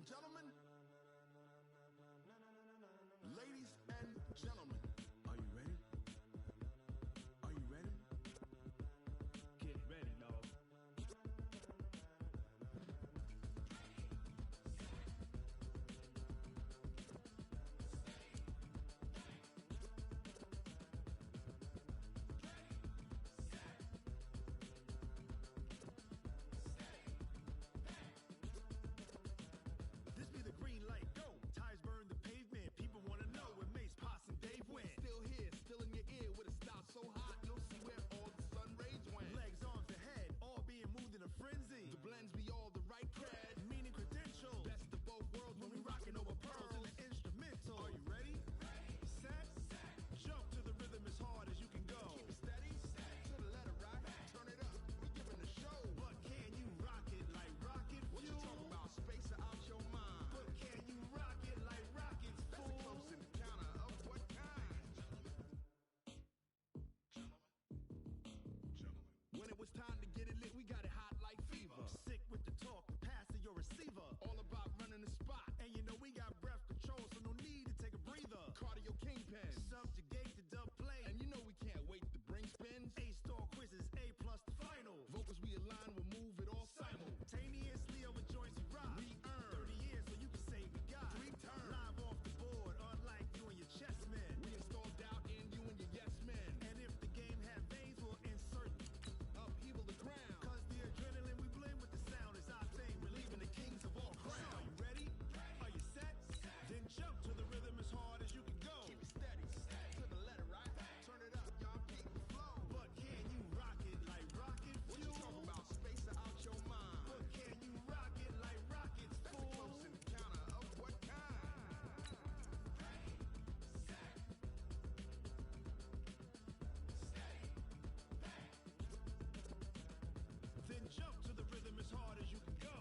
and gentlemen, ladies and gentlemen, are you ready? Are you ready? Get ready, dog. This be the green light, go. Ties burn the pavement. People want to know where Mace, Potts, and Dave went. Still here, still in your ear with a style so hot, you'll see where all the sun rays went. Legs, arms, and head, all being moved in a frenzy. The blends be all the right cred, meaning credentials. Best of both worlds when we rockin' over pearls and the instrumental. Are you ready? Set, jump to the rhythm as hard as you can go. Keep it steady, to the letter right. Turn it up, we giving the show. But can you rock it like rocket fuel? What you talking about? Space out your mind. But can you rock it like rockets, fool? That's a close encounter of what kind? When it was time to get it lit, we got it hot like fever. Sick with the talk, pass to your receiver. All about running the spot. And you know we got breath control, so no need to take a breather. Cardio kingpin, subjugate the dub play. And you know we can't wait to bring spins. A-star quizzes, A+ the final. Vocals we align, we'll move it all simultaneously over joints we rock. We earn 30 years so you can say we got 3 turns. Live off the board, unlike you and your chess men. We install doubt in you and your yes men. And if the game had veins, we'll insert upheaval the ground. Cause the adrenaline we blend with the sound is our thing. Relieving the kings of all crowns. So are you ready? Are you set? Then jump to the rhythm as hard as you can go. Keep it steady, to the letter right. Turn it up, y'all, keep the flow. But can you rock it like rocket fuel? What you talking about? Space out your mind. But can you rock it like rockets, fool? That's a close encounter of what kind? Then jump to the rhythm as hard as you can go.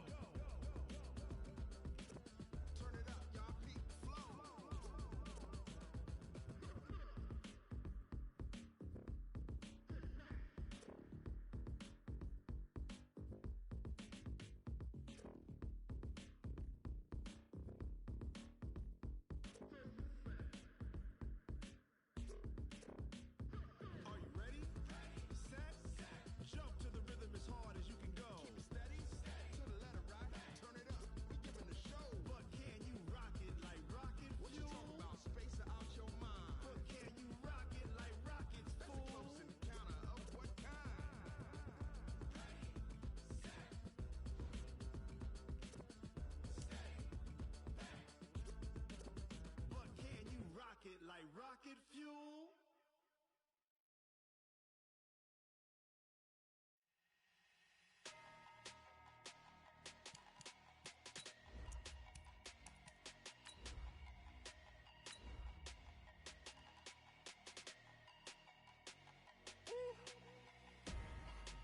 Turn it up, y'all, keep the flow. Are you ready? Set, jump to the rhythm as hard as you can go. Keep it steady, to the letter right. Turn it up, we giving the show. But can you rock it like rocket fuel? What you talking about? Space out your mind. But can you rock it like rockets, fool? That's a close encounter of what kind? But can you rock it like rocket fuel?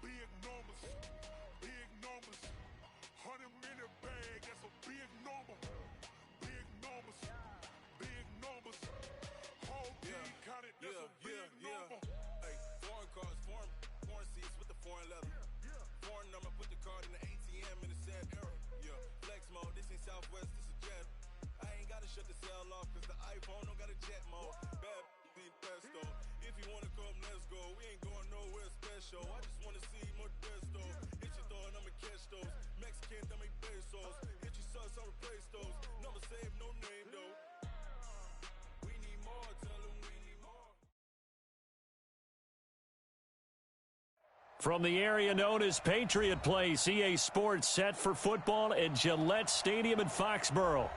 Big numbers, 100 minute bag, that's a big number. Big numbers, whole team counted, that's a big number. Hey, foreign cars, foreign seats with the foreign leather. Foreign number, put the card in the ATM in the sad era. Yeah, flex mode, this ain't Southwest, this is Jet. I ain't gotta shut the cell off, cause the iPhone don't got a jet mode. Bad ain't pesto. If you wanna come, let's go. We ain't going nowhere special. I just wanna see more desto. Hit your thought, I'ma catch those. Mexican, I make pesos. Hit your sus, I'll replace those. Number save, no name though. We need more, tell them we need more. From the area known as Patriot Place, EA Sports set for football at Gillette Stadium in Foxborough.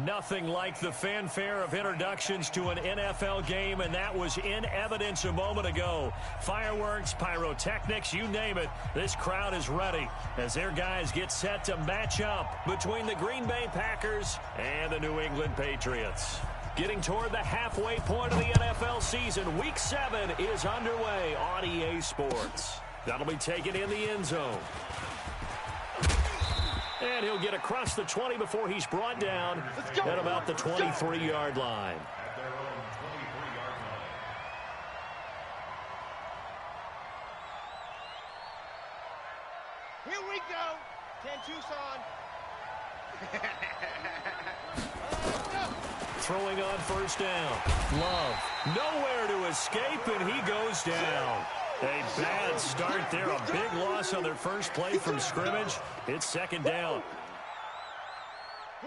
Nothing like the fanfare of introductions to an NFL game, and that was in evidence a moment ago. Fireworks, pyrotechnics, you name it. This crowd is ready as their guys get set to match up between the Green Bay Packers and the New England Patriots. Getting toward the halfway point of the NFL season, Week 7 is underway on EA Sports. That'll be taken in the end zone. And he'll get across the 20 before he's brought down at about the 23-yard line. Here we go. 10 Tucson. throwing on first down. Love, nowhere to escape, and he goes down. A bad start there, a big loss on their first play from scrimmage. It's second down.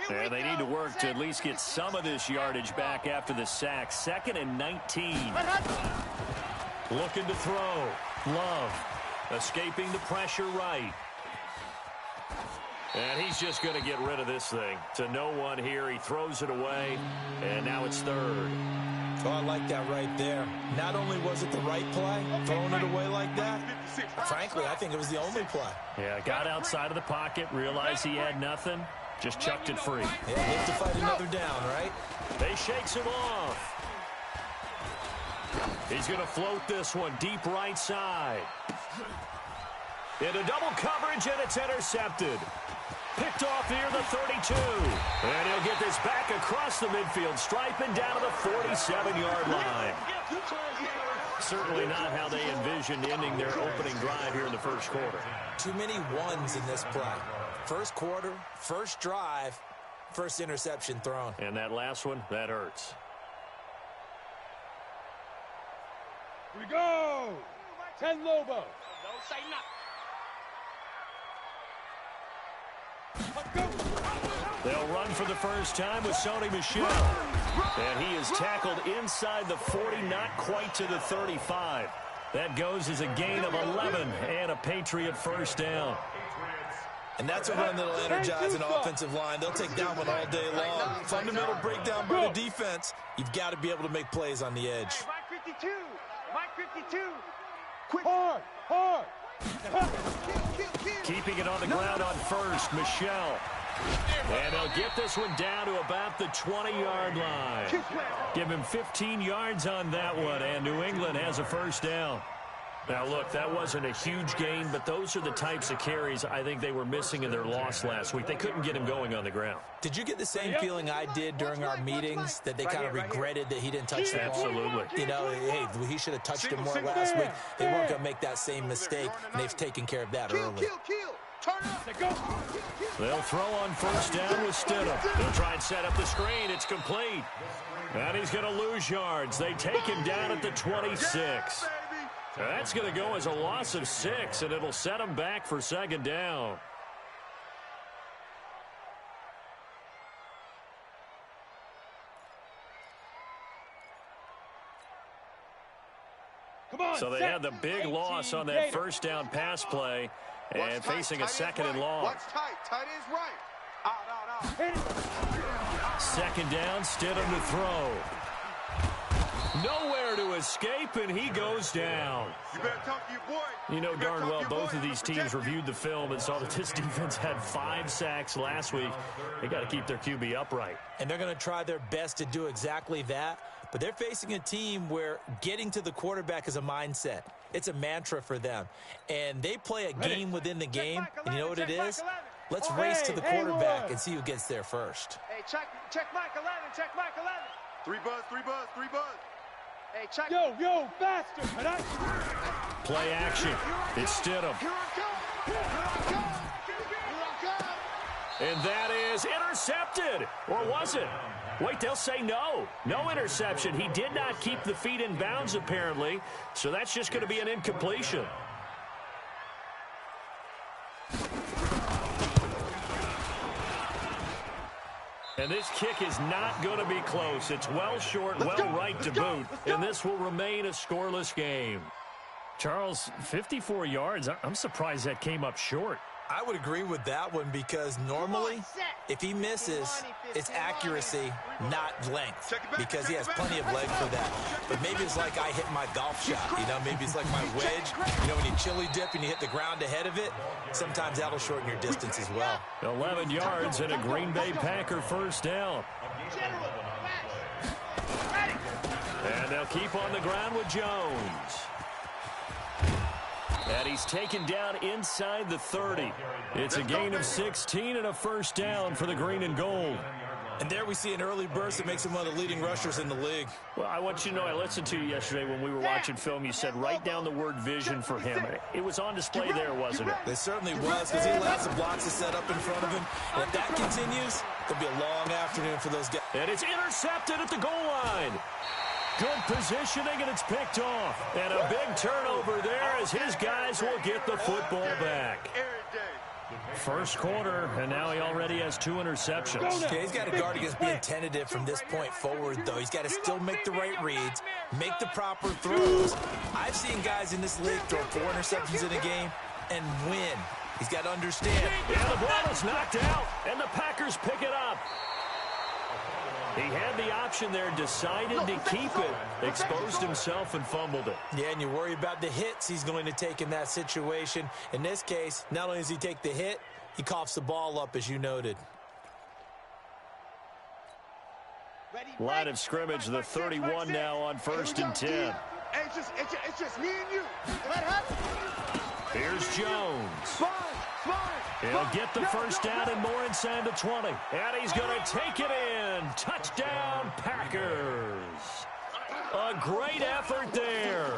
And they need to work to at least get some of this yardage back after the sack. 2nd and 19. Looking to throw. Love escaping the pressure right. And he's just going to get rid of this thing. To no one here. He throws it away, and now it's 3rd. Oh, I like that right there. Not only was it the right play, throwing it away like that, frankly, I think it was the only play. Yeah, got outside of the pocket, realized he had nothing, just chucked it free. Yeah, live to fight another down, right? They shakes him off. He's going to float this one deep right side. Into double coverage, and it's intercepted. Picked off near the 32. And he'll get this back across the midfield stripe and down to the 47-yard line. Certainly not how they envisioned ending their opening drive here in the first quarter. Too many ones in this play. First quarter, first drive, first interception thrown. And that last one, that hurts. Here we go. 10 Lobo. Don't say nothing. They'll run for the first time with Sony Michel. And he is tackled inside the 40, not quite to the 35. That goes as a gain of 11 and a Patriot first down. And that's a run that'll energize an offensive line. They'll take that one all day long. Fundamental breakdown by the defense. You've got to be able to make plays on the edge. Mike 52. Mike 52. Quick. Hard. Keeping it on the ground on first, Michel. And they'll get this one down to about the 20-yard line. Give him 15 yards on that one, and New England has a first down. Now, look, that wasn't a huge gain, but those are the types of carries I think they were missing in their loss last week. They couldn't get him going on the ground. Did you get the same feeling I did during our meetings, that they kind of regretted that he didn't touch the ball? Absolutely. You know, hey, he should have touched it more last week. They weren't going to make that same mistake, and they've taken care of that early. They'll throw on first down with Stidham. They'll try and set up the screen. It's complete. And he's going to lose yards. They take him down at the 26. That's going to go as a loss of 6, and it'll set him back for second down. So they had the big loss on that first down pass play and facing a second and long. Watch tight. Tight is right. Out. Second down, Stidham to throw. Nowhere to escape, and he goes down. You better talk to your boy. You know darn well both of these teams reviewed the film and saw that this defense had 5 sacks last week. They got to keep their QB upright. And they're going to try their best to do exactly that. But they're facing a team where getting to the quarterback is a mindset. It's a mantra for them. And they play a game within the game. And you know what it is? Let's race to the quarterback and see who gets there first. Hey, check Mike 11. Check Mike 11. 3 buzz. Hey, check. Yo, faster. Play action. It's Stidham. Here I come. And that is intercepted. Or was it? Wait, they'll say no. No interception. He did not keep the feet in bounds, apparently. So that's just going to be an incompletion. And this kick is not going to be close. It's well short, well right to boot. And this will remain a scoreless game. Charles, 54 yards. I'm surprised that came up short. I would agree with that one because normally, if he misses, it's accuracy, not length, because he has plenty of leg for that. But maybe it's like I hit my golf shot, you know, maybe it's like my wedge. You know, when you chili dip and you hit the ground ahead of it, sometimes that'll shorten your distance as well. 11 yards and a Green Bay Packer first down. And they'll keep on the ground with Jones. And he's taken down inside the 30. It's a gain of 16 and a first down for the green and gold. And there we see an early burst that makes him one of the leading rushers in the league. Well, I want you to know, I listened to you yesterday when we were watching film. You said write down the word vision for him. It was on display there, wasn't it? It certainly was, because he allows the blocks to set up in front of him. And if that continues, it'll be a long afternoon for those guys. And it's intercepted at the goal line. Good positioning, and it's picked off. And a big turnover there as his guys will get the football back. First quarter, and now he already has 2 interceptions. Okay, he's got to guard against being tentative from this point forward, though. He's got to still make the right reads, make the proper throws. I've seen guys in this league throw 4 interceptions in a game and win. He's got to understand. Yeah, the ball is knocked out, and the Packers pick it up. He had the option there, decided to keep it, exposed himself and fumbled it. Yeah, and you worry about the hits he's going to take in that situation. In this case, not only does he take the hit, he coughs the ball up, as you noted. Line of scrimmage, the 31 now on 1st and 10. It's just me and you. Here's Jones. He'll get the first down and more inside the 20. And he's going to take it in. Touchdown, Packers. A great effort there.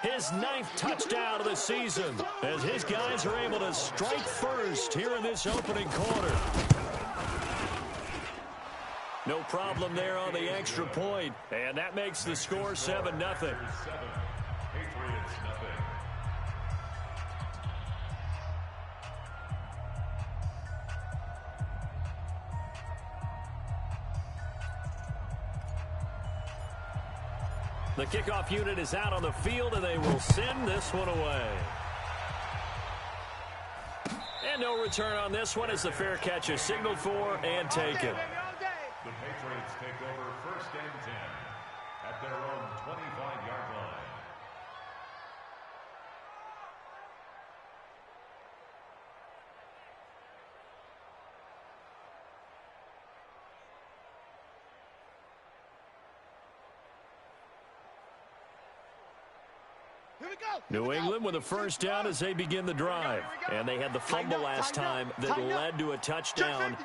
His 9th touchdown of the season as his guys are able to strike first here in this opening quarter. No problem there on the extra point. And that makes the score 7-0. The kickoff unit is out on the field, and they will send this one away. And no return on this one as the fair catch is signaled for and taken. The Patriots take over 1st and 10 at their own 25-yard line. New England with a first down as they begin the drive. And they had the fumble last time that led to a touchdown.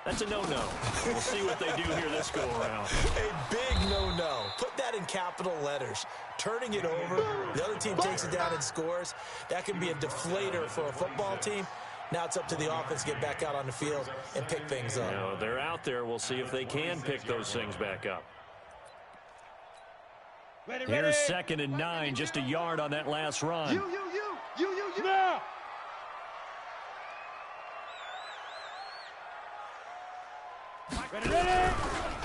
That's a no-no. We'll see what they do here this go-around. A big no-no. Put that in capital letters. Turning it over, the other team takes it down and scores. That can be a deflator for a football team. Now it's up to the offense to get back out on the field and pick things up. Now, they're out there. We'll see if they can pick those things back up. Here's 2nd and 9, just a yard on that last run. You. Now.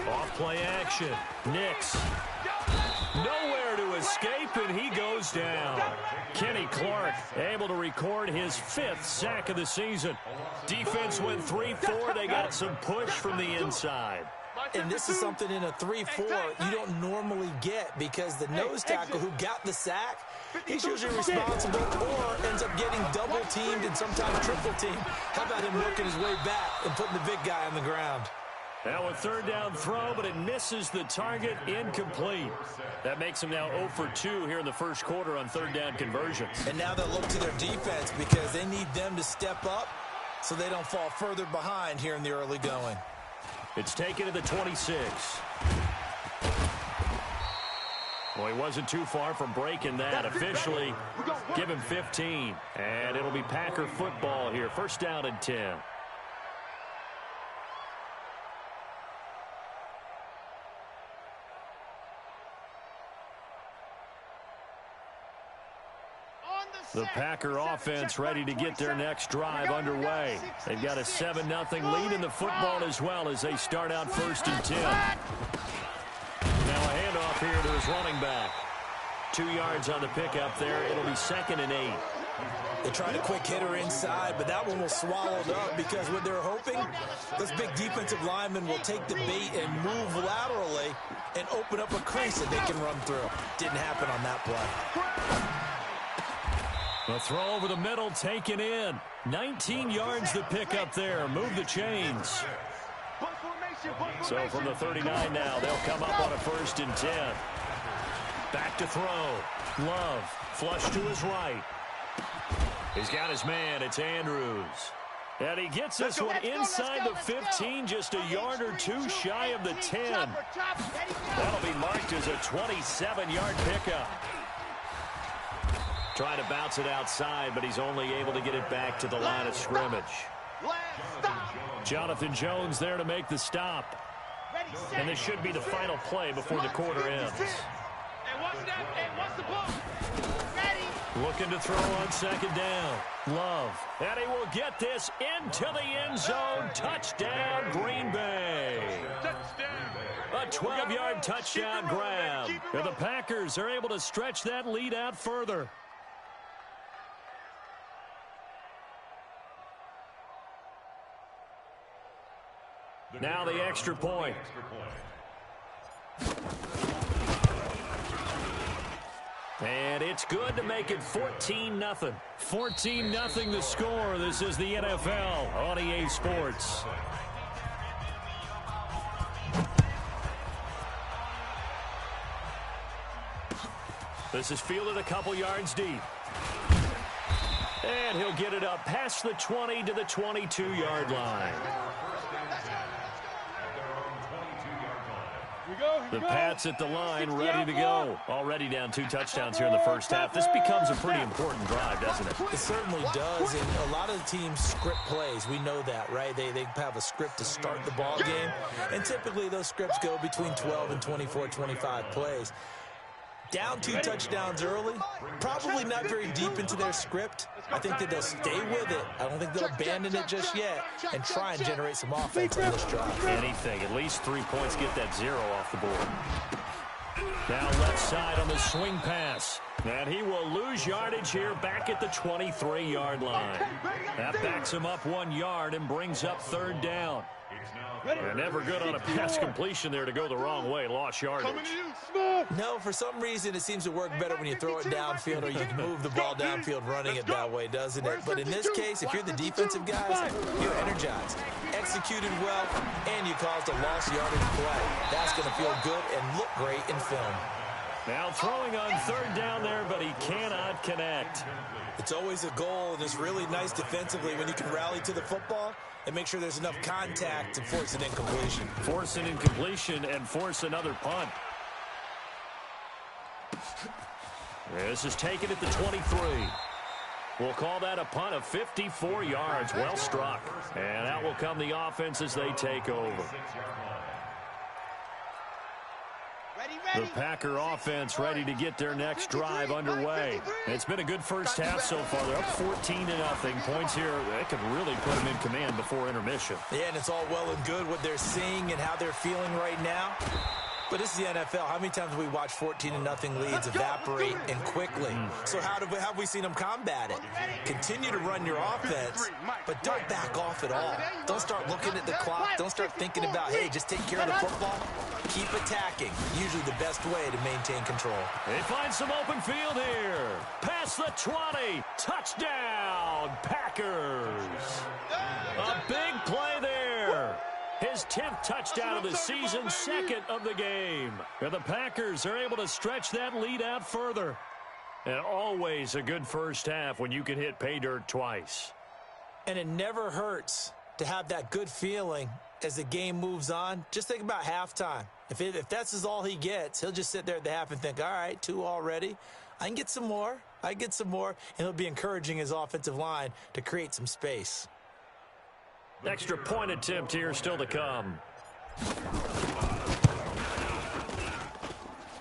Off play action. Nix. Nowhere to escape, and he goes down. Kenny Clark able to record his 5th sack of the season. Defense went 3-4. They got some push from the inside. And this is something in a 3-4 you don't normally get, because the nose tackle who got the sack, he's usually responsible or ends up getting double-teamed and sometimes triple-teamed. How about him working his way back and putting the big guy on the ground? Now a 3rd down throw, but it misses the target, incomplete. That makes him now 0 for 2 here in the first quarter on 3rd down conversions. And now they'll look to their defense because they need them to step up so they don't fall further behind here in the early going. It's taken to the 26. Well, he wasn't too far from breaking that. Officially, give him 15. And it'll be Packer football here. 1st down and 10. The Packer offense ready to get their next drive underway. They've got a 7-0 lead in the football as well as they start out 1st and 10. Now a handoff here to his running back. 2 yards on the pickup there. It'll be 2nd and 8. They tried a quick hitter inside, but that one was swallowed up because what they're hoping, those big defensive linemen will take the bait and move laterally and open up a crease that they can run through. Didn't happen on that play. The throw over the middle taken in. 19 yards to pick up there. Move the chains. So from the 39 now, they'll come up on a 1st and 10. Back to throw. Love. Flush to his right. He's got his man. It's Andrews. And he gets this one inside the 15, just a yard or two shy of the 10. That'll be marked as a 27-yard pickup. Trying to bounce it outside, but he's only able to get it back to the line of scrimmage. Jonathan Jones there to make the stop. And this should be the final play before the quarter ends. Looking to throw on second down. Love. And he will get this into the end zone. Touchdown, Green Bay. A 12-yard touchdown grab. And the Packers are able to stretch that lead out further. Now the extra point. And it's good to make it 14-0. 14-0 the score. This is the NFL on EA Sports. This is fielded a couple yards deep. And he'll get it up past the 20 to the 22-yard line. The Pats at the line, ready to go. Already down 2 touchdowns here in the first half. This becomes a pretty important drive, doesn't it? It certainly does, and a lot of the teams script plays. We know that, right? They have a script to start the ball game, and typically those scripts go between 12 and 24, 25 plays. Down 2 touchdowns early, probably not very deep into their script. I think that they'll stay with it. I don't think they'll abandon it just yet and try and generate some offense on this drive. Anything, at least 3 points, get that 0 off the board. Now left side on the swing pass. And he will lose yardage here back at the 23-yard line. That backs him up 1 yard and brings up third down. And never good on a pass completion there to go the wrong way. Lost yardage. No, for some reason it seems to work better when you throw it downfield or you can move the ball downfield running it that way, doesn't it? But in this case, if you're the defensive guys, you're energized, executed well, and you caused a lost yardage play. That's going to feel good and look great in film. Now throwing on third down there, but he cannot connect. It's always a goal, and it's really nice defensively when you can rally to the football and make sure there's enough contact to force an incompletion. Force an incompletion and force another punt. This is taken at the 23. We'll call that a punt of 54 yards. Well struck. And out will come the offense as they take over. The Packer offense ready to get their next drive underway. It's been a good first half so far. They're up 14-0. Points here, that could really put them in command before intermission. Yeah, and it's all well and good what they're seeing and how they're feeling right now. But this is the NFL. How many times have we watched 14-0 leads evaporate and quickly? So how have we seen them combat it? Continue to run your offense, but don't back off at all. Don't start looking at the clock. Don't start thinking about, hey, just take care of the football. Keep attacking. Usually the best way to maintain control. They find some open field here. Past the 20. Touchdown, Packers. A big play there. His 10th touchdown of the season, second of the game. And the Packers are able to stretch that lead out further. And always a good first half when you can hit pay dirt twice. And it never hurts to have that good feeling as the game moves on. Just think about halftime. If that's all he gets, he'll just sit there at the half and think, all right, 2 already. I can get some more. And he'll be encouraging his offensive line to create some space. Extra point attempt here still to come.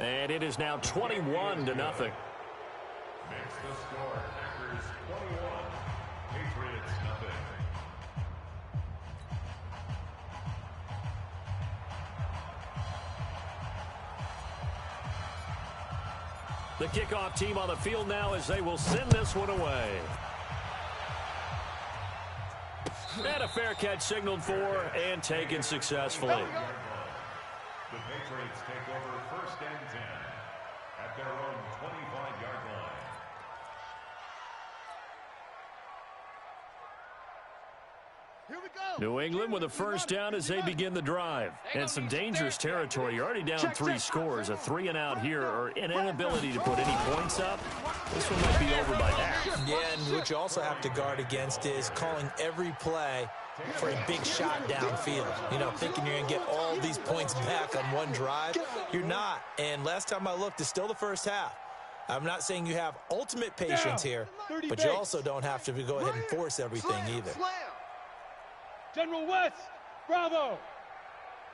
And it is now 21-0. Makes the score Packers 21, Patriots nothing. The kickoff team on the field now as they will send this one away. And a fair catch signaled for and taken successfully. The Patriots take over first and 10 at their own 25-yard line. Here we New England with a first down as they begin the drive. And some dangerous territory. You're already down 3 scores. A 3-and-out here or an inability to put any points up. This one might be over by half. Yeah, and what you also have to guard against is calling every play for a big shot downfield. You know, thinking you're going to get all these points back on one drive. You're not. And last time I looked, it's still the first half. I'm not saying you have ultimate patience here, but you also don't have to go ahead and force everything either. General West, bravo.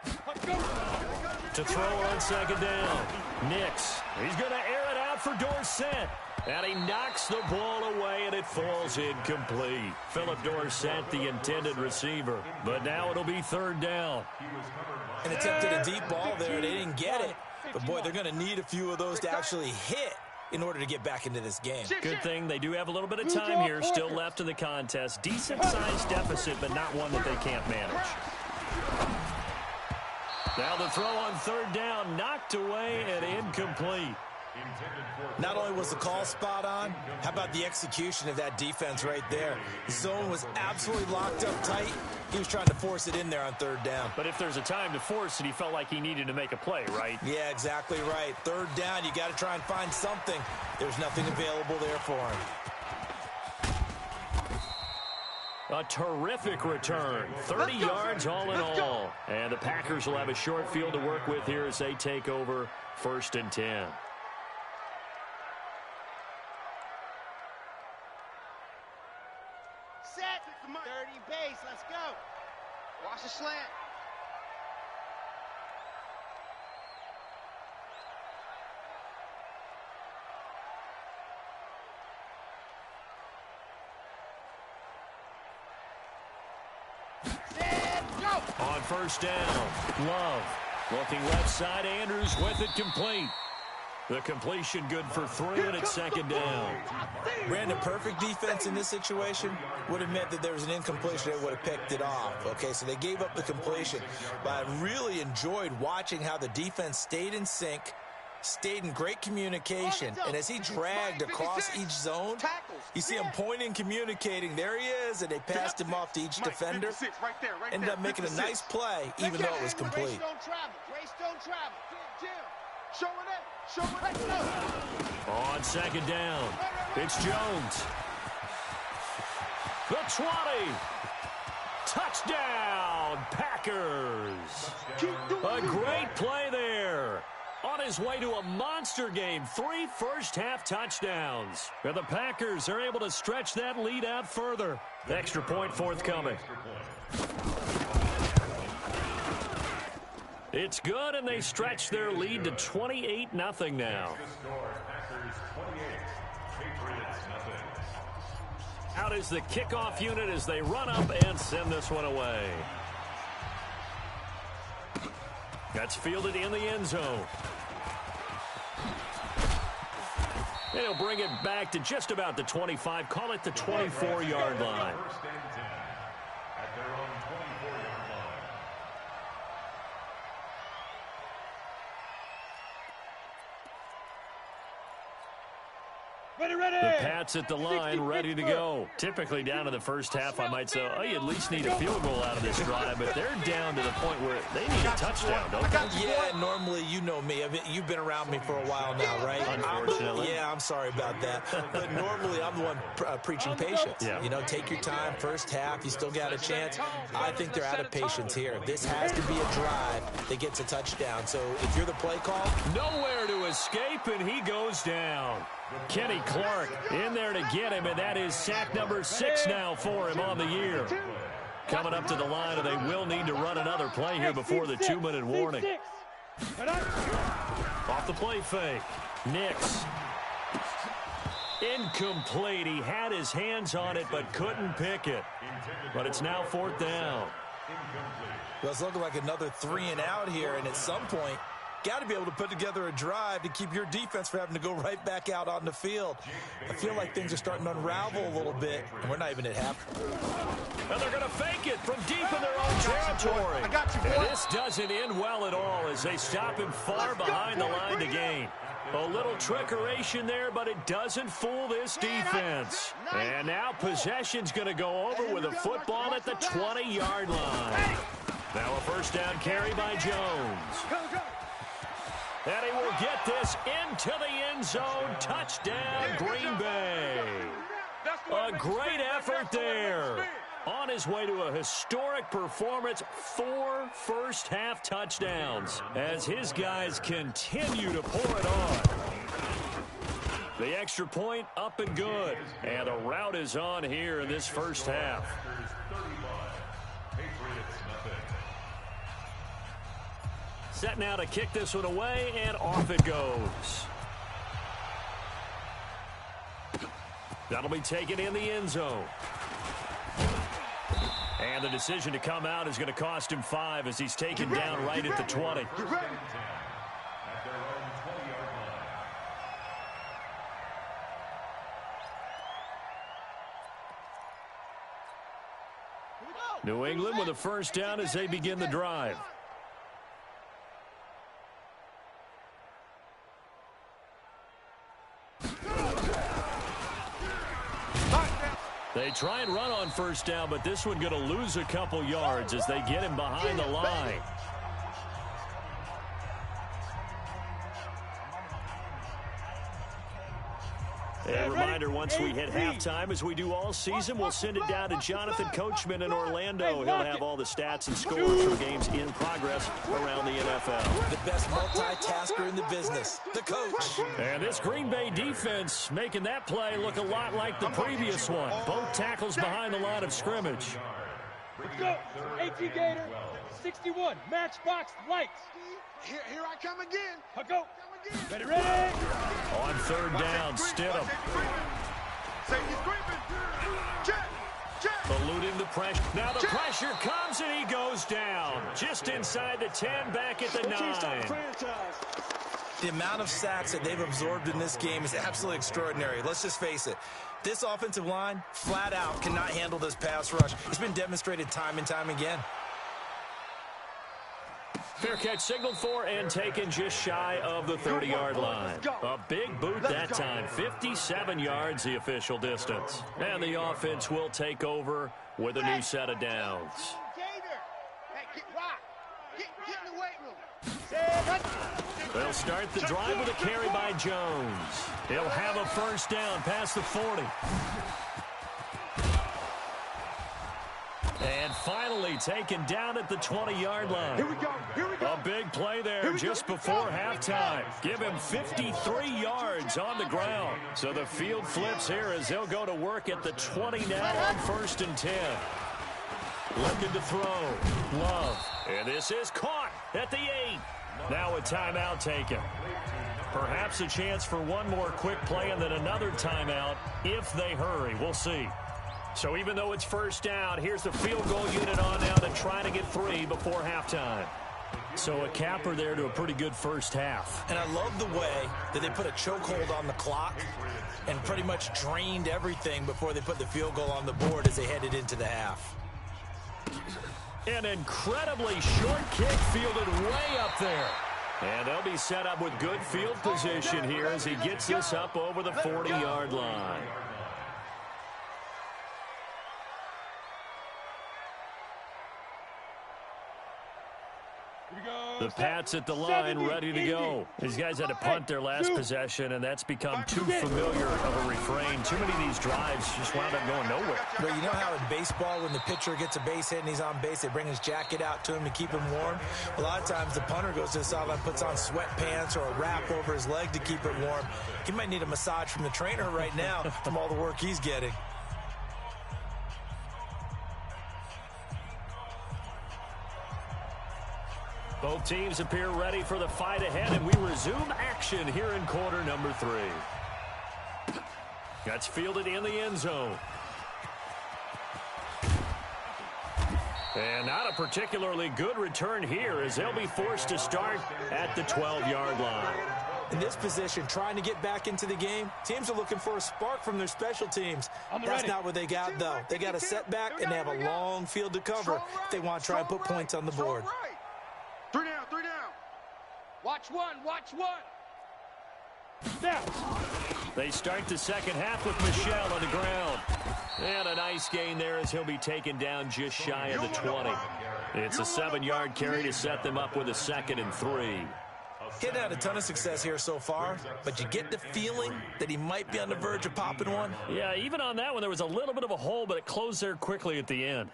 To throw on second down. Nix. He's going to air it out for Dorsett. And he knocks the ball away, and it falls incomplete. Philip Dorsett, the intended receiver. But now it'll be third down. And attempted a deep ball there. They didn't get it. But, boy, they're going to need a few of those to actually hit in order to get back into this game. Good thing they do have a little bit of time here still left in the contest. Decent-sized deficit, but not one that they can't manage. Now the throw on third down, knocked away and incomplete. Not only was the call spot on, how about the execution of that defense right there? The zone was absolutely locked up tight. He was trying to force it in there on third down. But if there's a time to force it, he felt like he needed to make a play, right? Yeah, exactly right. Third down, you got to try and find something. There's nothing available there for him. A terrific return. 30 yards all in all. And the Packers will have a short field to work with here as they take over 1st and 10. Set. 30 base. Let's go. Watch the slant. On first down, Love. Looking left side, Andrews with it complete. The completion good for 3, and it's second down. Brandon, perfect defense in this situation would have meant that there was an incompletion. They would have picked it off. Okay, so they gave up the completion. But I really enjoyed watching how the defense stayed in sync, stayed in great communication. And as he dragged across each zone, you see him pointing, communicating. There he is, and they passed him off to each defender. Ended up making a nice play, even though it was complete. Grace don't travel. Show it. On second down, it's Jones. The 20. Touchdown, Packers. A great play there. On his way to a monster game, 3 first-half touchdowns. And the Packers are able to stretch that lead out further. The extra point forthcoming. It's good, and they stretch their lead to 28-0 now. Out is the kickoff unit as they run up and send this one away. That's fielded in the end zone. And he'll bring it back to just about the 25. Call it the 24-yard line. At their own 24-yard line. Ready. The Pats at the line, ready to go. Typically down to the first half, I might say, oh, you at least need a field goal out of this drive, but they're down to the point where they need a touchdown, don't they? Yeah, normally, you know me. You've been around me for a while now, right? Unfortunately. I'm sorry about that. But normally, I'm the one preaching patience. Yeah. You know, take your time. First half, you still got a chance. I think they're out of patience here. This has to be a drive that gets a touchdown. So if you're the play call, nowhere to escape, and he goes down. Kenny Clark in there to get him, and that is sack number 6 now for him on the year. Coming up to the line, and they will need to run another play here before the 2-minute warning. Off the play fake. Nix. Incomplete. He had his hands on it, but couldn't pick it. But it's now 4th down. well, it's looking like another 3-and-out here, and at some point, got to be able to put together a drive to keep your defense from having to go right back out on the field. I feel like things are starting to unravel a little bit, and we're not even at half. And they're going to fake it from deep in their own territory. And this doesn't end well at all as they stop him far behind the line to gain. A little trickeration there, but it doesn't fool this defense. And now possession's going to go over with a football at the 20-yard line. Now a first down carry by Jones. And he will get this into the end zone. Touchdown, Green Bay. A great effort there. On his way to a historic performance, 4 first-half touchdowns as his guys continue to pour it on. The extra point up and good. And the route is on here in this first half. Set now to kick this one away, and off it goes. That'll be taken in the end zone. And the decision to come out is going to cost him 5 as he's taken down right at the 20. New England with a first down as they begin the drive. They try and run on first down, but this one going to lose a couple yards as they get him behind the line. A reminder, once we hit halftime, as we do all season, we'll send it down to Jonathan Coachman in Orlando. He'll have all the stats and scores from games in progress around the NFL. The best multitasker in the business, the coach. And this Green Bay defense making that play look a lot like the previous one. Both tackles behind the line of scrimmage. Let's go. 18 Gator, 61, matchbox lights. Here I come again. I'll go. Ready, ready. On third down, Stidham. Safety's creeping. Check. Eluding the pressure. Now the pressure comes and he goes down. Just inside the 10, back at the 9. The amount of sacks that they've absorbed in this game is absolutely extraordinary. Let's just face it. This offensive line, flat out, cannot handle this pass rush. It's been demonstrated time and time again. Fair catch signaled for and taken just shy of the 30-yard line. A big boot that time. 57 yards the official distance. And the offense will take over with a new set of downs. They'll start the drive with a carry by Jones. He'll have a first down past the 40. And finally taken down at the 20-yard line. Here we go. A big play there just before halftime. Give him 53 yards on the ground. So the field flips here as they'll go to work at the 20 now on 1st and 10. Looking to throw. Love. And this is caught at the 8. Now a timeout taken. Perhaps a chance for one more quick play and then another timeout if they hurry. We'll see. So even though it's first down, here's the field goal unit on now to try to get 3 before halftime. So a capper there to a pretty good first half. And I love the way that they put a chokehold on the clock and pretty much drained everything before they put the field goal on the board as they headed into the half. An incredibly short kick fielded way up there. And they'll be set up with good field position here as he gets this up over the 40-yard line. The Pats at the line, ready to go. These guys had to punt their last possession, and that's become too familiar of a refrain. Too many of these drives just wound up going nowhere. But you know how in baseball, when the pitcher gets a base hit and he's on base, they bring his jacket out to him to keep him warm? A lot of times the punter goes to the sideline, puts on sweatpants or a wrap over his leg to keep it warm. He might need a massage from the trainer right now from all the work he's getting. Both teams appear ready for the fight ahead, and we resume action here in quarter number 3. That's fielded in the end zone. And not a particularly good return here as they'll be forced to start at the 12-yard line. In this position, trying to get back into the game, teams are looking for a spark from their special teams. That's not what they got, though. They got a setback, and they have a long field to cover if they want to try and put points on the board. 3 down, 3 down. Watch one, watch one. Now. They start the second half with Michel on the ground. And a nice gain there as he'll be taken down just shy of the 20. It's a 7-yard carry to set them up with a 2nd and 3. He hadn't had a ton of success here so far, but you get the feeling that he might be on the verge of popping one. Yeah, even on that one, there was a little bit of a hole, but it closed there quickly at the end.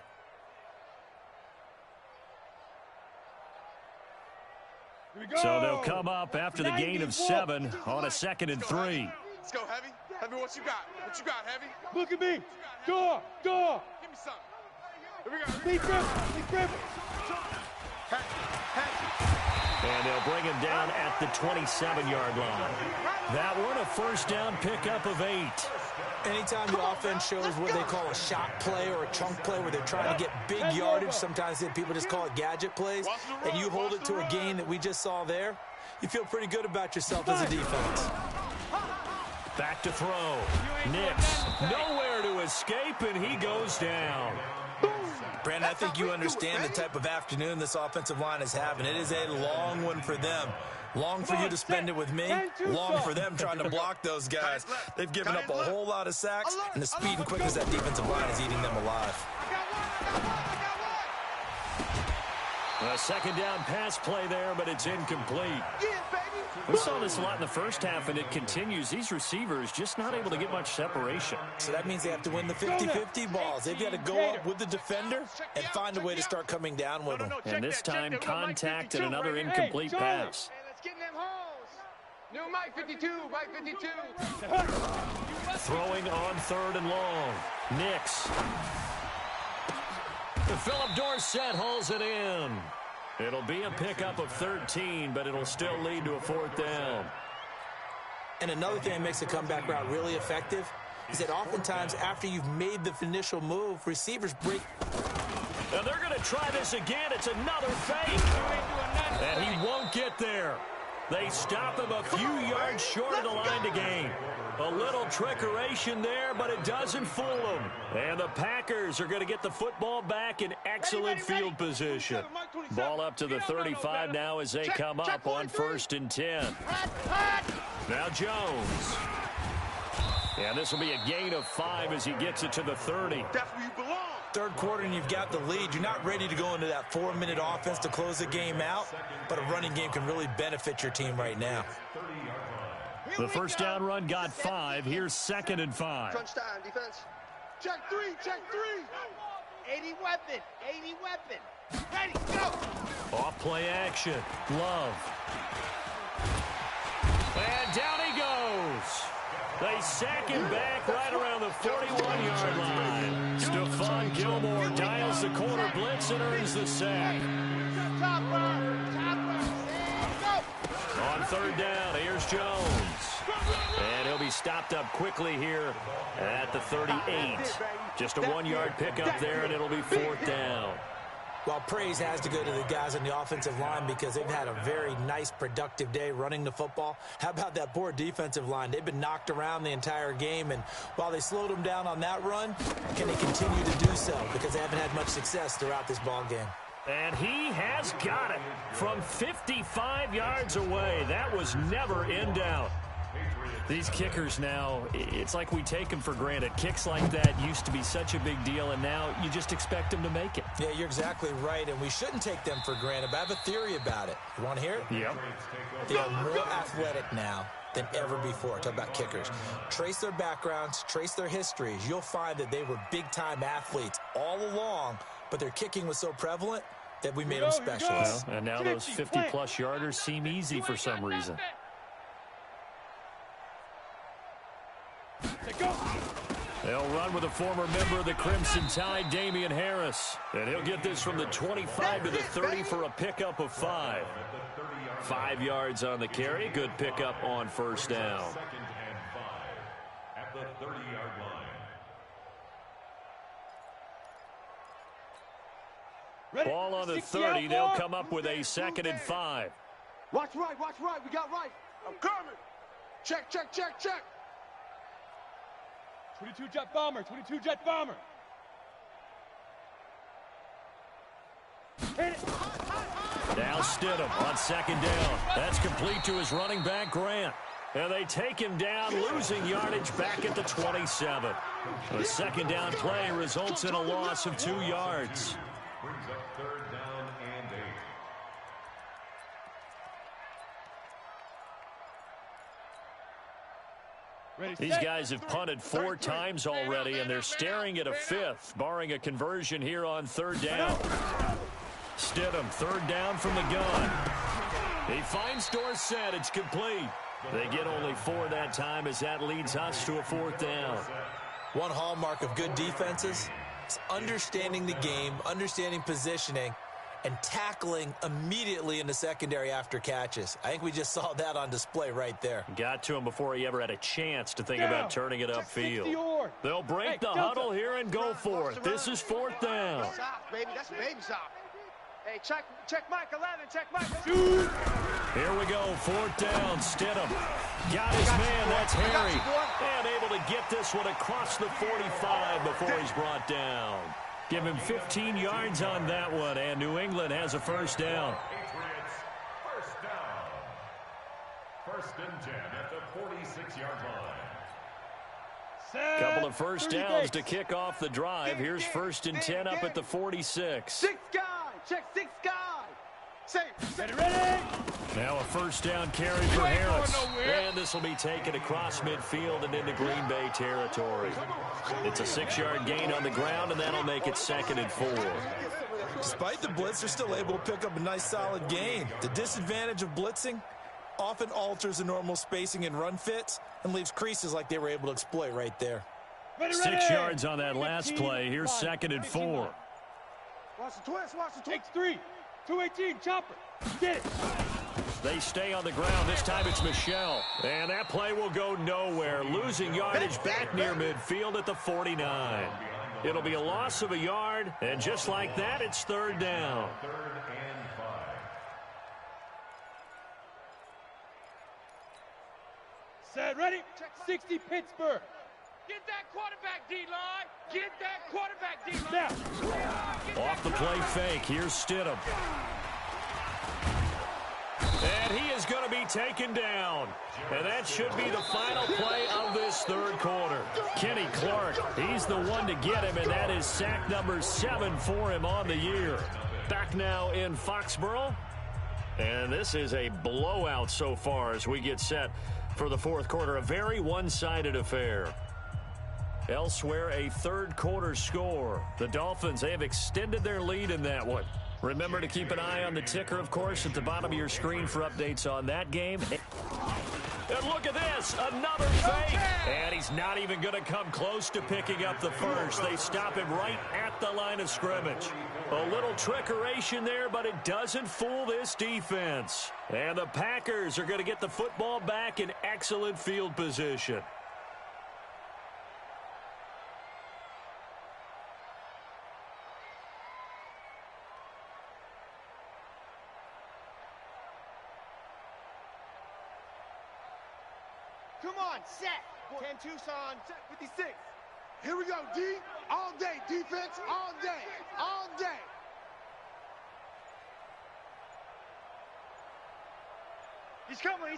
So they'll come up after the gain of 7 on a 2nd and 3. Let's go, Heavy. Heavy, what you got? What you got, Heavy? Look at me. Door. Give me something. Here we go. Deep grip. And they'll bring him down at the 27-yard line. That one, a first down pickup of 8. Anytime the offense shows what they call a shot play or a chunk play where they're trying to get big yardage, sometimes people just call it gadget plays, and you hold it to a gain that we just saw there, you feel pretty good about yourself as a defense. Back to throw. Nix, nowhere to escape, and he goes down. Brandon, I think you understand the type of afternoon this offensive line is having. It is a long one for them. Long for you to spend it with me. Long for them trying to block those guys. They've given up a whole lot of sacks, and the speed and quickness of that defensive line is eating them alive. A second down pass play there, but it's incomplete. We saw this a lot in the first half, and it continues. These receivers just not able to get much separation. So that means they have to win the 50-50 balls. They've got to go up with the defender and find a way to start coming down with them. And this time, contact and another incomplete pass. Get in them holes. New Mike 52, Mike 52. Throwing on 3rd and long. Nix. Philip Dorsett hauls it in. It'll be a pickup of 13, but it'll still lead to a 4th down. And another thing that makes a comeback route really effective is that oftentimes after you've made the initial move, receivers break. And they're going to try this again. It's another fake. And he won't get there. They stop him a few yards short of the line to gain. A little trickeration there, but it doesn't fool them. And the Packers are going to get the football back in excellent field position. Ball up to the 35 now as they come up on 1st and 10. Now Jones. And this will be a gain of 5 as he gets it to the 30. That's where you belong. Third quarter and you've got the lead. You're not ready to go into that 4-minute offense to close the game out, but a running game can really benefit your team right now. The first down run got 5. Here's 2nd and 5. Crunch time, defense. Check 3, check 3. 80 weapon. Ready, go. Off play action. Love. And down he goes. They sack him back right around the 41-yard line. Stephon Gilmore dials the corner blitz and earns the sack. On 3rd down, here's Jones. And he'll be stopped up quickly here at the 38. Just a 1-yard pickup there, and it'll be 4th down. Well, praise has to go to the guys on the offensive line because they've had a very nice, productive day running the football. How about that poor defensive line? They've been knocked around the entire game, and while they slowed them down on that run, can they continue to do so? Because they haven't had much success throughout this ball game. And he has got it from 55 yards away. That was never in doubt. These kickers now, it's like we take them for granted. Kicks like that used to be such a big deal, and now you just expect them to make it. Yeah, you're exactly right, and we shouldn't take them for granted, but I have a theory about it. You want to hear it? Yep. They are more athletic now than ever before. Talk about kickers. Trace their backgrounds, trace their histories. You'll find that they were big-time athletes all along, but their kicking was so prevalent that we made them specialists. Well, and now those 50-plus yarders seem easy for some reason. They'll run with a former member of the Crimson Tide, Damian Harris. And he'll get this from the 25 to the 30 for a pickup of 5. 5 yards on the carry. Good pickup on 1st down. 2nd and 5 at the 30-yard line. Ball on the 30. They'll come up with a 2nd and 5. Watch right, we got right. I'm coming. Check. 22 jet bomber. Hit it. Now Stidham on 2nd down. That's complete to his running back, Grant. And they take him down, losing yardage back at the 27. The 2nd down play results in a loss of 2 yards. Brings up 3rd down and 8. These guys have punted 4 times already, and they're staring at a 5th, barring a conversion here on 3rd down. Stidham, 3rd down from the gun. He finds Dorsett. It's complete. They get only 4 that time as that leads us to a 4th down. One hallmark of good defenses is understanding the game, understanding positioning, and tackling immediately in the secondary after catches. I think we just saw that on display right there. Got to him before he ever had a chance to think about turning it upfield. They'll break the huddle here and go for it. This is 4th down. Stop, baby. That's a baby stop. Hey, check Mike 11. Check Mike. Shoot. Here we go. 4th down. Stidham got his man. That's Harry. And able to get this one across the 45 before he's brought down. Give him 15 yards on that one, and New England has a 1st down. Patriots, 1st down. 1st and 10 at the 46-yard line. Couple of 1st downs to kick off the drive. Here's 1st and 10 up at the 46. 6 guy. Check 6 guy. Safe. Get ready. Now a 1st down carry for Harris. And this will be taken across midfield and into Green Bay territory. It's a 6-yard gain on the ground, and that'll make it 2nd and 4. Despite the blitz, they're still able to pick up a nice solid gain. The disadvantage of blitzing often alters the normal spacing and run fits and leaves creases like they were able to exploit right there. 6 yards on that last play. Here's 2nd and 4. Watch the twist. Takes 3. 218, chopper. Get it. They stay on the ground. This time it's Michelle. And that play will go nowhere. Losing yardage back near midfield at the 49. It'll be a loss of a yard. And just like that, it's 3rd down. 3rd and 5. Set, ready. 60, Pittsburgh. Get that quarterback, D-line. Get that quarterback, D-line. Now. Off the play fake. Here's Stidham. And he is going to be taken down. And that should be the final play of this 3rd quarter. Kenny Clark, he's the one to get him, and that is sack number 7 for him on the year. Back now in Foxborough. And this is a blowout so far as we get set for the 4th quarter. A very one-sided affair. Elsewhere, a 3rd quarter score. The Dolphins, they have extended their lead in that one. Remember to keep an eye on the ticker, of course, at the bottom of your screen for updates on that game. And look at this, another fake. And he's not even going to come close to picking up the 1st. They stop him right at the line of scrimmage. A little trickeration there, but it doesn't fool this defense. And the Packers are going to get the football back in excellent field position. Come on, set. 10 Tucson, set 56. Here we go, D. All day, defense, all day, all day. He's coming.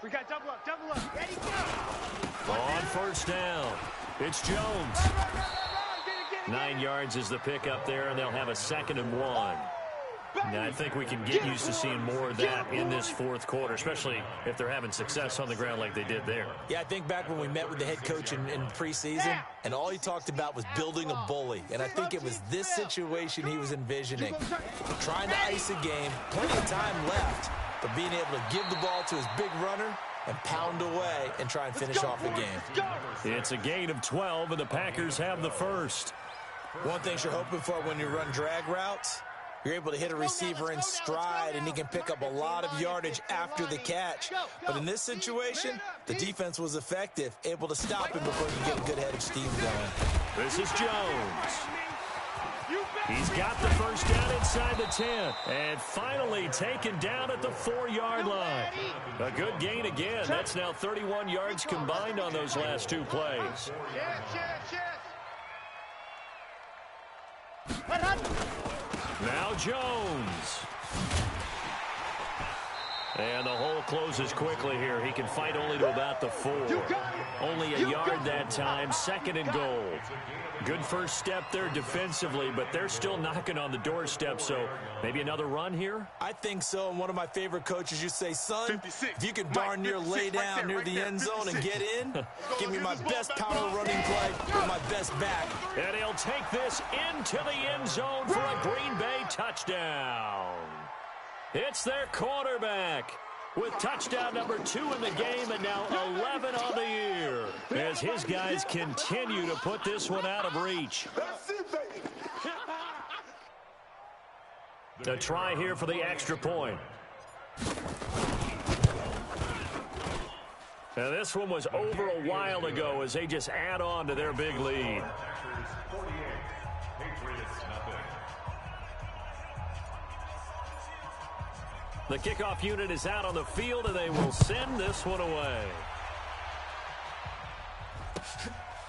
We got double up. Ready, go. On 1st down, it's Jones. Get it. 9 yards is the pickup there, and they'll have a 2nd and 1. Now, I think we can get used to seeing more of that in this 4th quarter, especially if they're having success on the ground like they did there. Yeah, I think back when we met with the head coach in preseason, and all he talked about was building a bully. And I think it was this situation he was envisioning. Trying to ice a game, plenty of time left, but being able to give the ball to his big runner and pound away and try and finish off the game. It's a gain of 12, and the Packers have the 1st. One thing you're hoping for when you run drag routes, you're able to hit a receiver in stride, and he can pick up a lot of yardage after the catch. But in this situation, the defense was effective, able to stop him before he could get a good head of steam going. This is Jones. You bet. He's got the first down inside the 10. And finally taken down at the 4-yard line. A good gain again. That's now 31 yards combined on those last 2 plays. Now Jones. And the hole closes quickly here. He can fight only to about the 4. Only a yard that time. 2nd and goal. Good first step there defensively, but they're still knocking on the doorstep, so maybe another run here? I think so. And one of my favorite coaches, you say, son, if you can darn near lay down near the end zone and get in, give me my best power running play with my best back. And he'll take this into the end zone for a Green Bay touchdown. It's their quarterback with touchdown number 2 in the game and now 11 on the year as his guys continue to put this one out of reach. A try here for the extra point. Now this one was over a while ago as they just add on to their big lead. The kickoff unit is out on the field, and they will send this one away.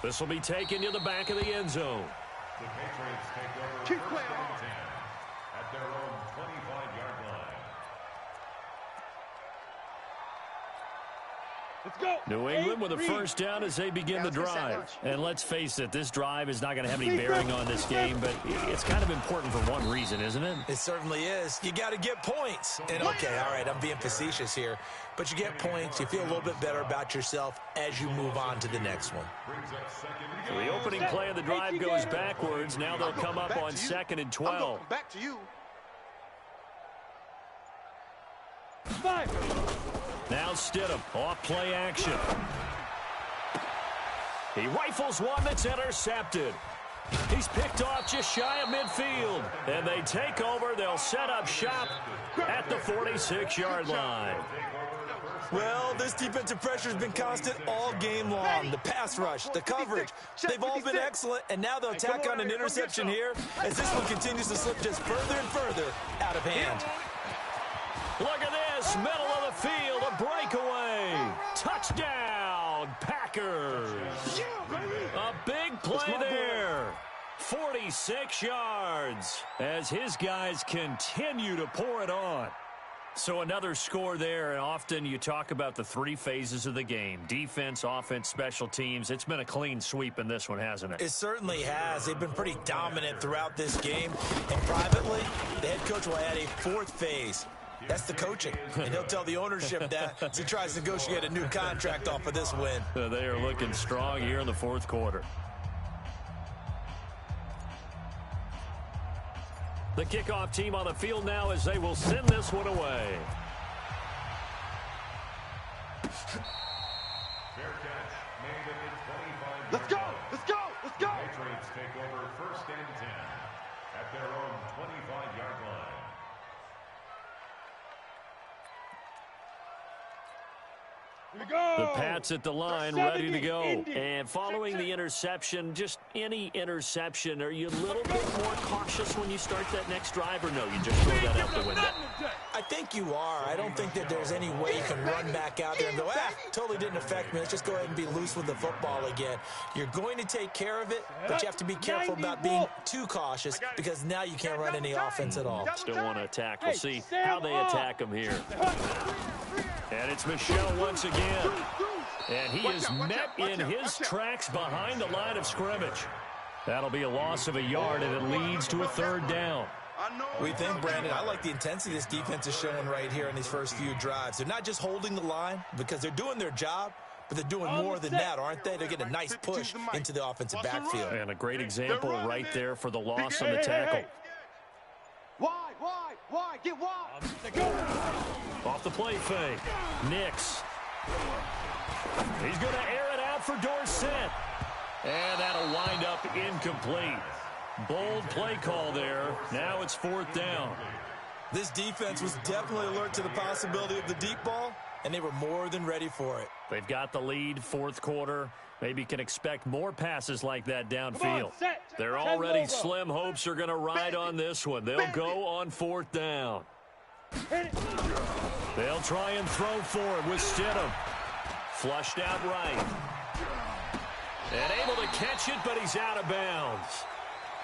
This will be taken to the back of the end zone. The Patriots take over first and 10 at their own 25-yard line. Let's go. New England with a first down as they begin the drive. And let's face it, this drive is not going to have any bearing on this game, but it's kind of important for one reason, isn't it? It certainly is. You got to get points. And okay, all right, I'm being facetious here, but you get points. You feel a little bit better about yourself as you move on to the next one. So the opening play of the drive goes backwards. Now they'll come up on 2nd and 12. Back to you. 5. Now Stidham, off play action. He rifles one that's intercepted. He's picked off just shy of midfield. And they take over. They'll set up shop at the 46-yard line. Well, this defensive pressure has been constant all game long. The pass rush, the coverage, they've all been excellent. And now they'll tack on an interception here as this one continues to slip just further and further out of hand. Look at this, middle of the field, a breakaway. Touchdown, Packers. A big play there. 46 yards as his guys continue to pour it on. So another score there, and often you talk about the 3 phases of the game. Defense, offense, special teams. It's been a clean sweep in this one, hasn't it? It certainly has. They've been pretty dominant throughout this game. And privately, the head coach will add a 4th phase. That's the coaching, and he'll tell the ownership that as he tries to negotiate a new contract off of this win. They are looking strong here in the 4th quarter. The kickoff team on the field now as they will send this one away. Fair catch made at the 25-yard Let's go! line. Let's go! Let's go! Patriots take over first and 10 at their own 25-yard line. The Pats at the line, ready to go. And following the interception, just any interception, are you a little bit more cautious when you start that next drive, or no, you just throw that out the window? I think you are. I don't think that there's any way you can run back out there and go, totally didn't affect me. Let's just go ahead and be loose with the football again. You're going to take care of it, but you have to be careful about being too cautious because now you can't run any offense at all. Still want to attack. We'll see how they attack him here. And it's Michel once again. And he is met in his tracks behind the line of scrimmage. That'll be a loss of a yard, and it leads to a 3rd down. We think, Brandon, I like the intensity this defense is showing right here in these first few drives. They're not just holding the line because they're doing their job, but they're doing more than that, aren't they? They're getting a nice push into the offensive backfield. And a great example right there for the loss on the tackle. Wide! Get wide! Off the play fake. Nix. He's going to air it out for Dorsett. And that'll wind up incomplete. Bold play call there. Now it's 4th down. This defense was definitely alert to the possibility of the deep ball, and they were more than ready for it. They've got the lead, fourth quarter. Maybe can expect more passes like that downfield. They're already slim hopes are going to ride on this one. They'll go on fourth down. They'll try and throw for it with Stidham. Flushed out right. And able to catch it, but he's out of bounds.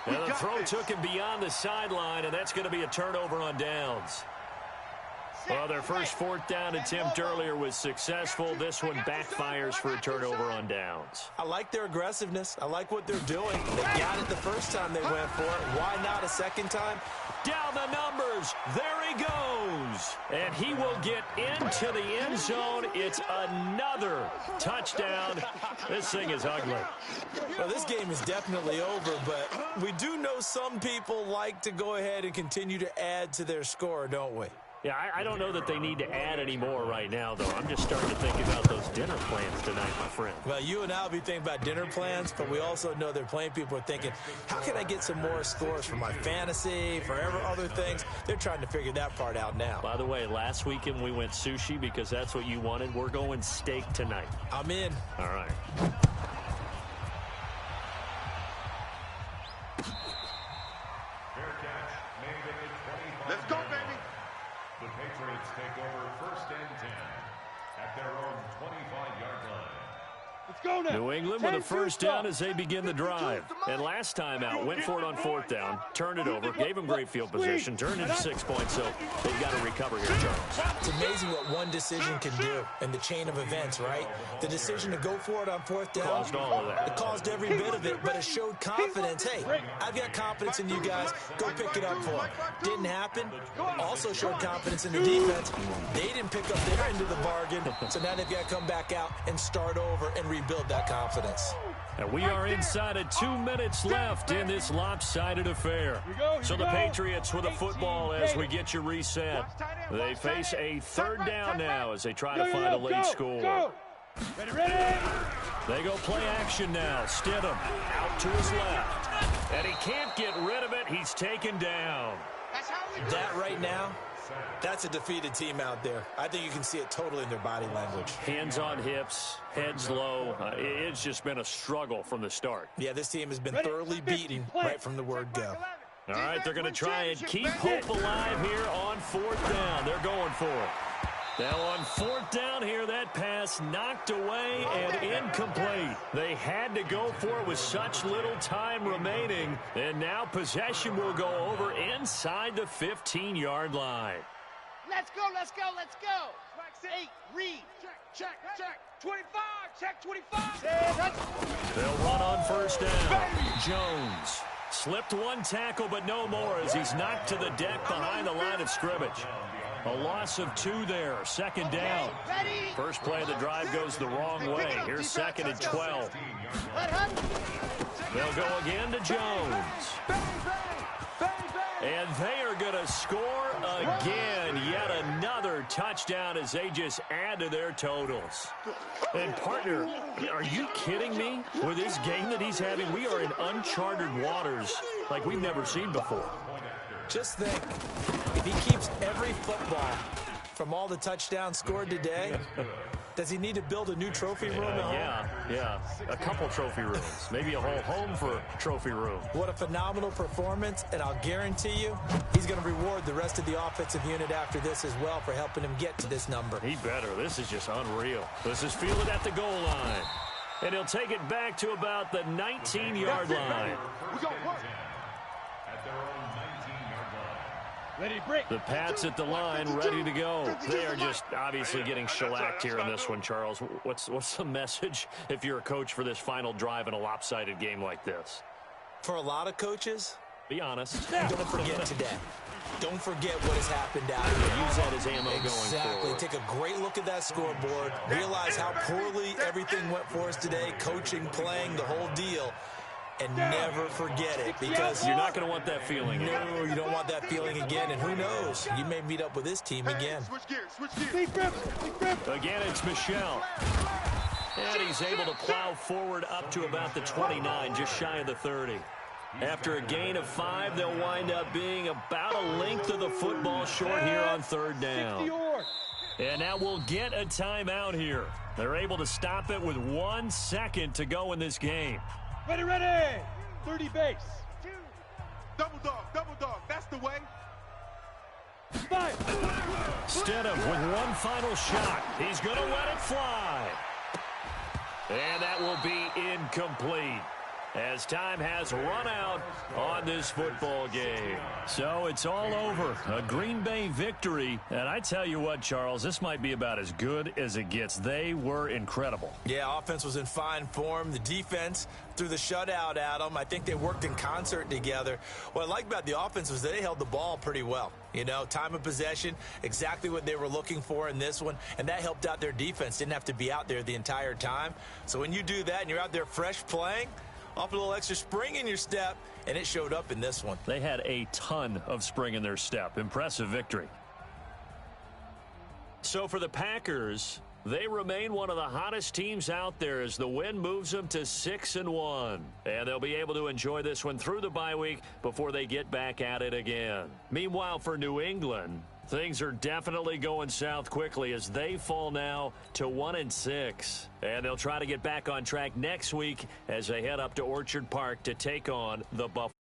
And the throw took him beyond the sideline, and that's going to be a turnover on downs. Well, their first fourth down attempt earlier was successful. This one backfires for a turnover on downs. I like their aggressiveness. I like what they're doing. They got it the first time they went for it. Why not a second time? Down the numbers. There he goes. And he will get into the end zone. It's another touchdown. This thing is ugly. Well, this game is definitely over, but we do know some people like to go ahead and continue to add to their score, don't we? Yeah, I don't know that they need to add any more right now, though. I'm just starting to think about those dinner plans tonight, my friend. Well, you and I will be thinking about dinner plans, but we also know they're playing people are thinking, how can I get some more scores for my fantasy, for other things? They're trying to figure that part out now. By the way, last weekend we went sushi because that's what you wanted. We're going steak tonight. I'm in. All right. Let's go, baby. The Patriots take over first and 10 at their own 25-yard line. Let's go now. New England with a first down as they begin the drive. And last time out, went for it on fourth down, turned it over, gave them great field position, turned into 6 points, so they've got to recover here, Charles. It's amazing what one decision can do in the chain of events, right? The decision to go for it on fourth down. Caused all of that. It caused every bit of it, but it showed confidence. Hey, I've got confidence in you guys. Go pick it up for them. Didn't happen. Also showed confidence in the defense. They didn't pick up their end of the bargain, so now they've got to come back out and start over and rebuild that confidence. And we are inside of 2 minutes left in this lopsided affair. So the Patriots with the football as we get you reset. They face a third down now as they try to find a late score. Ready. They go play action now. Stidham out to his left. And he can't get rid of it. He's taken down. That right now, that's a defeated team out there. I think you can see it totally in their body language. Hands on hips, heads low. It's just been a struggle from the start. Yeah, this team has been thoroughly beaten right from the word go. All right, they're going to try and keep hope alive here on fourth down. They're going for it. Now on fourth down here, that pass knocked away and incomplete. They had to go for it with such little time remaining. And now possession will go over inside the 15-yard line. Let's go, let's go, let's go. 8, read. Check. 25, check 25. They'll run on first down. Jones slipped one tackle, but no more as he's knocked to the deck behind the line of scrimmage. A loss of 2 there, second down. First play of the drive goes the wrong way. Here's second and 12. They'll go again to Jones. And they are going to score again. Yet another touchdown as they just add to their totals. And, partner, are you kidding me? With this game that he's having, we are in uncharted waters like we've never seen before. Just think, if he keeps every football from all the touchdowns scored today, does he need to build a new trophy room at home? Yeah. A couple trophy rooms. Maybe a whole home for a trophy room. What a phenomenal performance, and I'll guarantee you he's going to reward the rest of the offensive unit after this as well for helping him get to this number. He better. This is just unreal. This is fielded at the goal line. And he'll take it back to about the 19-yard line. The Pats at the line, ready to go. They are just obviously getting shellacked here in this one, Charles. What's the message if you're a coach for this final drive in a lopsided game like this? For a lot of coaches, be honest. Don't forget today. Don't forget what has happened out here. Use that as ammo going Exactly. forward. Take a great look at that scoreboard. Realize how poorly everything went for us today. Coaching, playing, the whole deal. And never forget it, because you're not going to want that feeling again. No, you don't want that feeling again. And who knows? You may meet up with this team again. Again, it's Michelle. And he's able to plow forward up to about the 29, just shy of the 30. After a gain of 5, they'll wind up being about a length of the football short here on third down. And now we'll get a timeout here. They're able to stop it with 1 second to go in this game. Ready, ready! 30 base. Double dog, that's the way. Five. Stidham with one final shot. He's going to let it fly. And that will be incomplete, as time has run out on this football game. So it's all over. A Green Bay victory. And I tell you what, Charles, this might be about as good as it gets. They were incredible. Yeah, offense was in fine form. The defense threw the shutout at them. I think they worked in concert together. What I like about the offense was they held the ball pretty well. You know, time of possession, exactly what they were looking for in this one, and that helped out their defense. Didn't have to be out there the entire time. So when you do that and you're out there fresh playing, off a little extra spring in your step, and it showed up in this one. They had a ton of spring in their step. Impressive victory. So for the Packers, they remain one of the hottest teams out there as the win moves them to 6-1. And they'll be able to enjoy this one through the bye week before they get back at it again. Meanwhile, for New England, things are definitely going south quickly as they fall now to 1-6. And they'll try to get back on track next week as they head up to Orchard Park to take on the Buffalo